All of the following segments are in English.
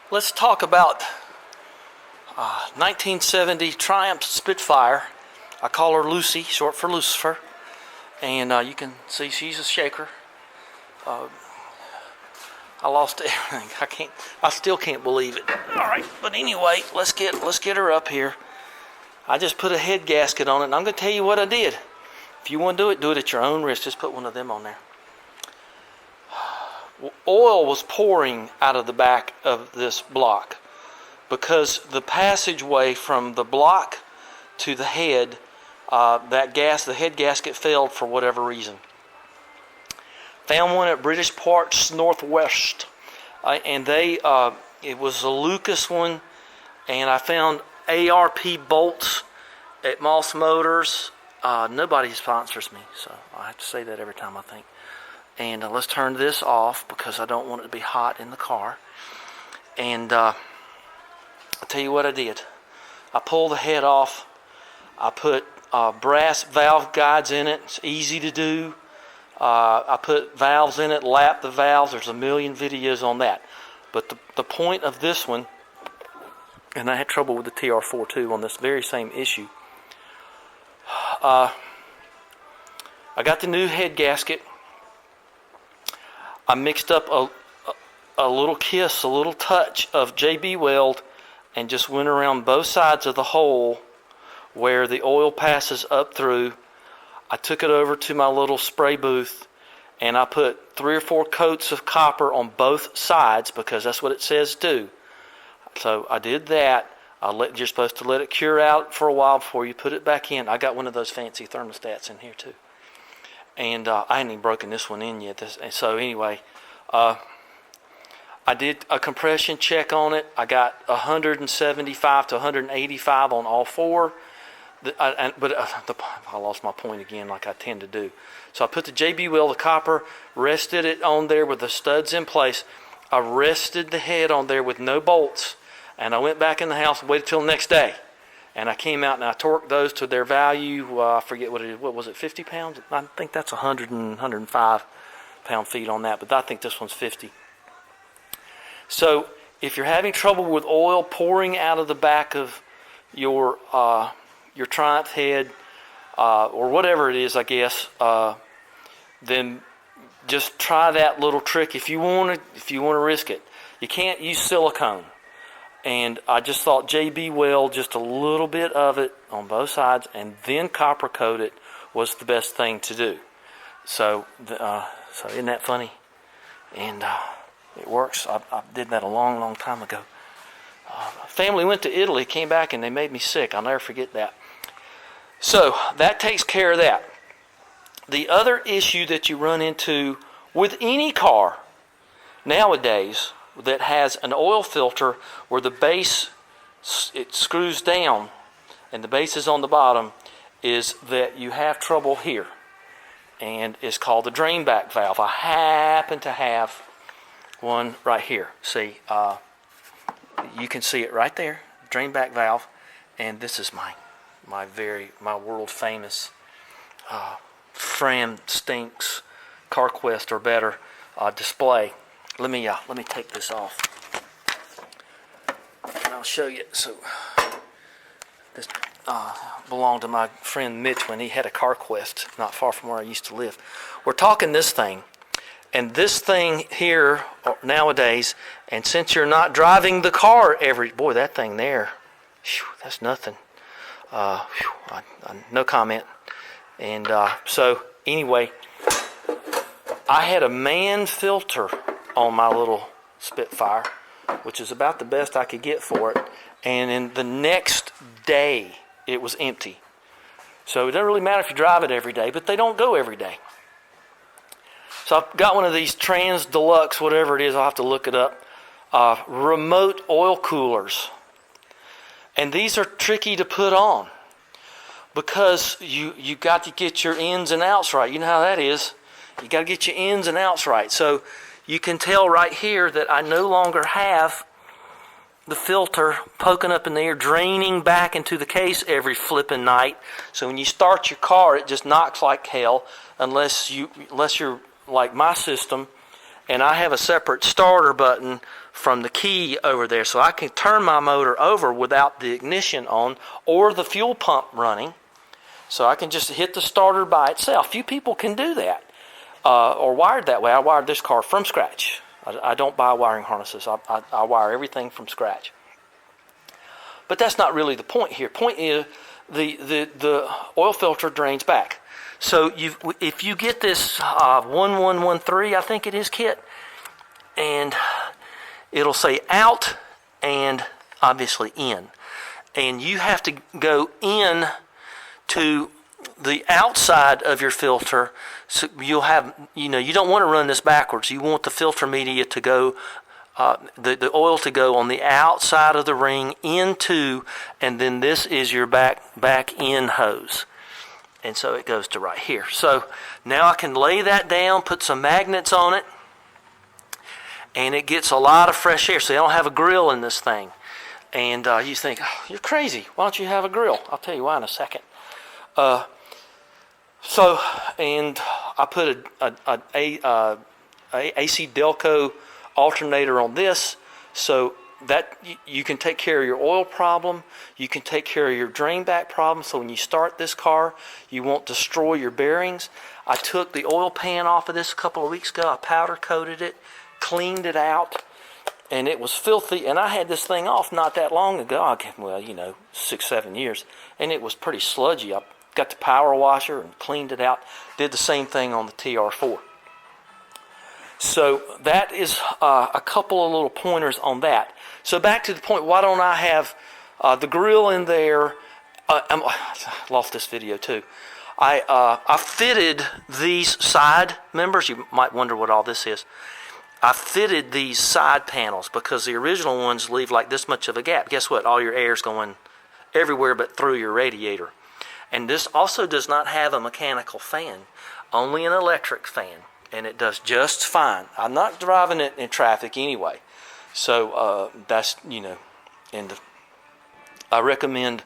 Let's talk about 1970 Triumph Spitfire. I call her Lucy, short for Lucifer. And you can see she's a shaker. I lost everything. I still can't believe it. All right, but anyway, let's get her up here. I just put a head gasket on it, and I'm going to tell you what I did. If you want to do it at your own risk. Just put one of them on there. Oil was pouring out of the back of this block because the passageway from the block to the head, the head gasket failed for whatever reason. Found one at British Parts Northwest, and it was a Lucas one, and I found ARP bolts at Moss Motors. Nobody sponsors me, so I have to say that every time I think. And let's turn this off because I don't want it to be hot in the car. And I'll tell you what I did. I pulled the head off. I put brass valve guides in it. It's easy to do. I put valves in it, lap the valves. There's a million videos on that. But the point of this one, and I had trouble with the TR4 too on this very same issue. I got the new head gasket. I mixed up a little kiss, a little touch of JB Weld, and just went around both sides of the hole where the oil passes up through. I took it over to my little spray booth, and I put 3 or 4 coats of copper on both sides because that's what it says do. So I did that. You're supposed to let it cure out for a while before you put it back in. I got one of those fancy thermostats in here too. And I hadn't even broken this one in yet. So anyway, I did a compression check on it. I got 175 to 185 on all 4. I lost my point again like I tend to do. So I put the JB Weld, the copper, rested it on there with the studs in place. I rested the head on there with no bolts. And I went back in the house and waited till the next day. And I came out and I torqued those to their value. I forget what it is. What was it, 50 pounds? I think that's 100 and 105 pound-feet on that. But I think this one's 50. So if you're having trouble with oil pouring out of the back of your Triumph head, or whatever it is, I guess, then just try that little trick if you want to risk it. You can't use silicone. And I just thought JB Weld, just a little bit of it on both sides, and then copper coat it was the best thing to do. So isn't that funny? And it works. I did that a long, long time ago. Family went to Italy, came back, and they made me sick. I'll never forget that. So that takes care of that. The other issue that you run into with any car nowadays that has an oil filter where the base, it screws down and the base is on the bottom, is that you have trouble here. And it's called the drain back valve. I happen to have one right here. See, you can see it right there, drain back valve. And this is my world famous Fram Stinks CarQuest or better display. Let me take this off, and I'll show you. So this belonged to my friend Mitch when he had a CarQuest not far from where I used to live. We're talking this thing, and this thing here nowadays. And since you're not driving the car that thing there, that's nothing. No comment. And so anyway, I had a man filter on my little Spitfire, which is about the best I could get for it. And in the next day, it was empty. So it doesn't really matter if you drive it every day, but they don't go every day. So I've got one of these Trans-Deluxe, whatever it is, I'll have to look it up, remote oil coolers. And these are tricky to put on because you got to get your ins and outs right. You know how that is. You got to get your ins and outs right. So you can tell right here that I no longer have the filter poking up in there, draining back into the case every flipping night. So when you start your car, it just knocks like hell unless you're like my system and I have a separate starter button from the key over there, so I can turn my motor over without the ignition on or the fuel pump running. So I can just hit the starter by itself. Few people can do that, or wired that way. I wired this car from scratch. I don't buy wiring harnesses. I wire everything from scratch. But that's not really the point here. Point is the oil filter drains back. So if you get this 1113, I think it is, kit, and it'll say out and obviously in. And you have to go in to the outside of your filter. So you'll have, you don't want to run this backwards. You want the filter media to go, the oil to go on the outside of the ring into, and then this is your back in hose. And so it goes to right here. So now I can lay that down, put some magnets on it, and it gets a lot of fresh air. So they don't have a grill in this thing. And you think, oh, you're crazy. Why don't you have a grill? I'll tell you why in a second. And I put a AC Delco alternator on this, so that you can take care of your oil problem, you can take care of your drain back problem. So when you start this car, you won't destroy your bearings. I took the oil pan off of this a couple of weeks ago. I powder coated it, cleaned it out, and it was filthy. And I had this thing off not that long ago. 6-7 years, and it was pretty sludgy. I got the power washer and cleaned it out. Did the same thing on the TR4. So that is a couple of little pointers on that. So back to the point, why don't I have the grill in there? I lost this video too. I fitted these side members. You might wonder what all this is. I fitted these side panels because the original ones leave like this much of a gap. Guess what? All your air's going everywhere but through your radiator. And this also does not have a mechanical fan, only an electric fan. And it does just fine. I'm not driving it in traffic anyway. So that's, and I recommend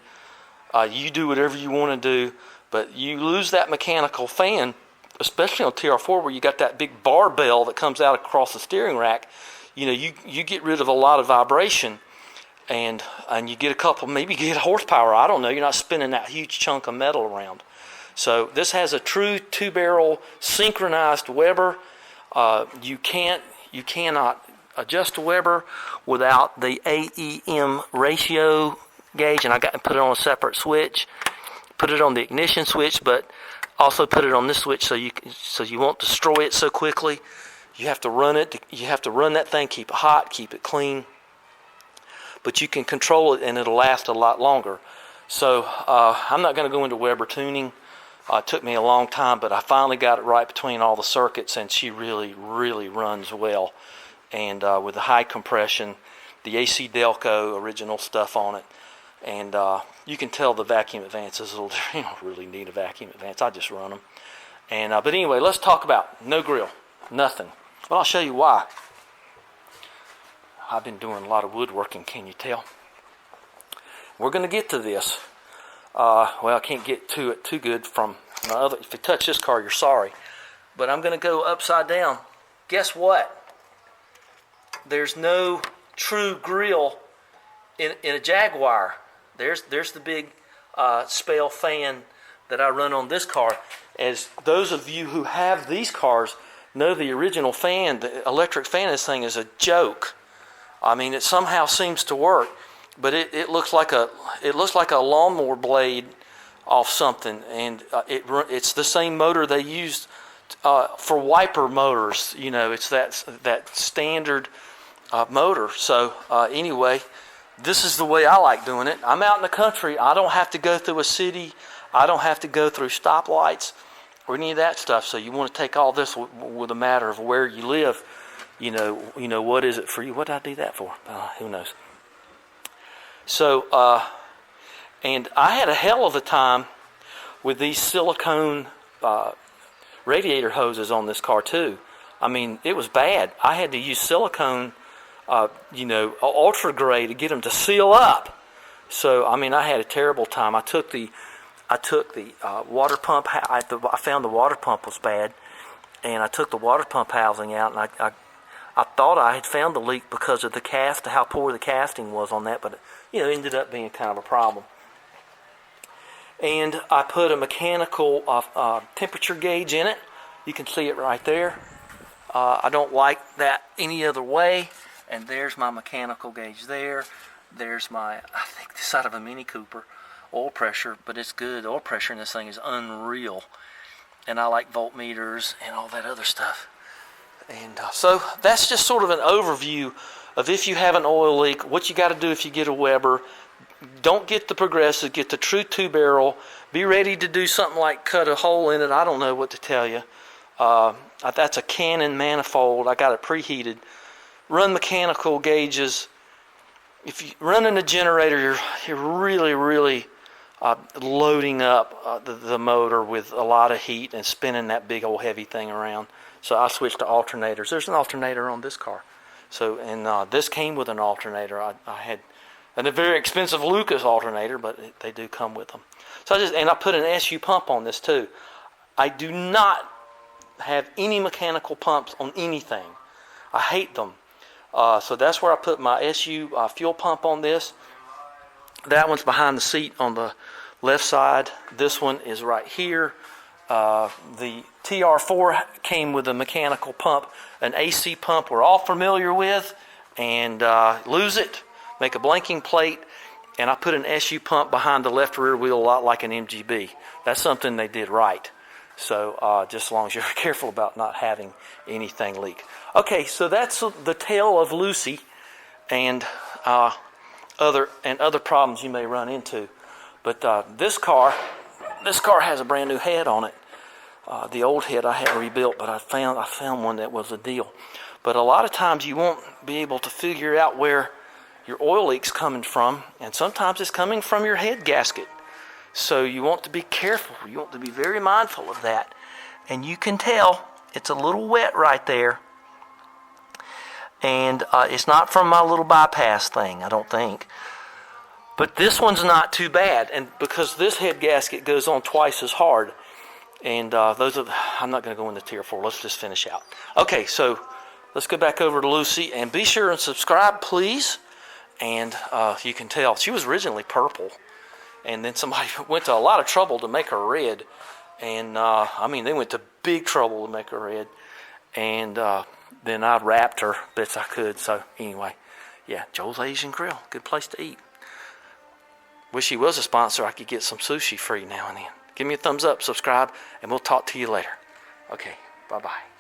you do whatever you want to do, but you lose that mechanical fan, especially on TR4 where you got that big barbell that comes out across the steering rack. You get rid of a lot of vibration, and you get a couple, maybe get horsepower. I don't know. You're not spinning that huge chunk of metal around. So this has a true 2-barrel synchronized Weber. You cannot adjust a Weber without the AEM ratio gauge, and I got to put it on a separate switch. Put it on the ignition switch, but also put it on this switch so you won't destroy it so quickly. You have to run it. You have to run that thing, keep it hot, keep it clean. But you can control it, and it'll last a lot longer. So I'm not going to go into Weber tuning. It took me a long time, but I finally got it right between all the circuits, and she really, really runs well. And with the high compression, the AC Delco original stuff on it, and you can tell the vacuum advances. You don't really need a vacuum advance. I just run them. And but anyway, let's talk about no grill, nothing. Well, I'll show you why. I've been doing a lot of woodworking. Can you tell? We're going to get to this. Well, I can't get to it too good from my other. If you touch this car, you're sorry. But I'm going to go upside down. Guess what? There's no true grill in a Jaguar. There's the big Spale fan that I run on this car. As those of you who have these cars know, the original fan, the electric fan of this thing is a joke. I mean, it somehow seems to work. But it looks like a lawnmower blade off something, and it's the same motor they used for wiper motors. It's that standard motor. So anyway, this is the way I like doing it. I'm out in the country. I don't have to go through a city. I don't have to go through stoplights or any of that stuff. So you want to take all this with a matter of where you live. What is it for you? What did I do that for? Who knows? So, and I had a hell of a time with these silicone radiator hoses on this car too. I mean, it was bad. I had to use silicone, ultra gray to get them to seal up. So, I mean, I had a terrible time. I took the water pump. I found the water pump was bad, and I took the water pump housing out, and I I thought I had found the leak because of the cast, how poor the casting was on that, but it ended up being kind of a problem. And I put a mechanical temperature gauge in it. You can see it right there. I don't like that any other way. And there's my mechanical gauge there. There's my, I think this side of a Mini Cooper, oil pressure, but it's good. The oil pressure in this thing is unreal. And I like voltmeters and all that other stuff. And so that's just sort of an overview of if you have an oil leak, what you got to do if you get a Weber. Don't get the Progressive, get the true 2-barrel. Be ready to do something like cut a hole in it. I don't know what to tell you. That's a Canon manifold. I got it preheated. Run mechanical gauges. If you're running a generator, you're really loading up the motor with a lot of heat and spinning that big old heavy thing around. So I switched to alternators. There's an alternator on this car. So and this came with an alternator. I had a very expensive Lucas alternator, but they do come with them. So I put an SU pump on this too. I do not have any mechanical pumps on anything. I hate them. So that's where I put my SU fuel pump on this. That one's behind the seat on the left side. This one is right here. The TR4 came with a mechanical pump, an AC pump we're all familiar with, and lose it, make a blanking plate, and I put an SU pump behind the left rear wheel, a lot like an MGB. That's something they did right. So just as long as you're careful about not having anything leak. Okay, so that's the tale of Lucy and other problems you may run into. But this car has a brand new head on it. The old head I had rebuilt, but I found one that was a deal. But a lot of times you won't be able to figure out where your oil leak's coming from, and sometimes it's coming from your head gasket. So you want to be careful. You want to be very mindful of that. And you can tell it's a little wet right there. And it's not from my little bypass thing, I don't think. But this one's not too bad, and because this head gasket goes on twice as hard. And I'm not going to go into tier 4. Let's just finish out. Okay, so let's go back over to Lucy, and be sure and subscribe, please. And you can tell she was originally purple, and then somebody went to a lot of trouble to make her red. And they went to big trouble to make her red. And then I wrapped her best I could. So anyway, yeah, Joel's Asian Grill, good place to eat. Wish he was a sponsor. I could get some sushi free now and then. Give me a thumbs up, subscribe, and we'll talk to you later. Okay, bye-bye.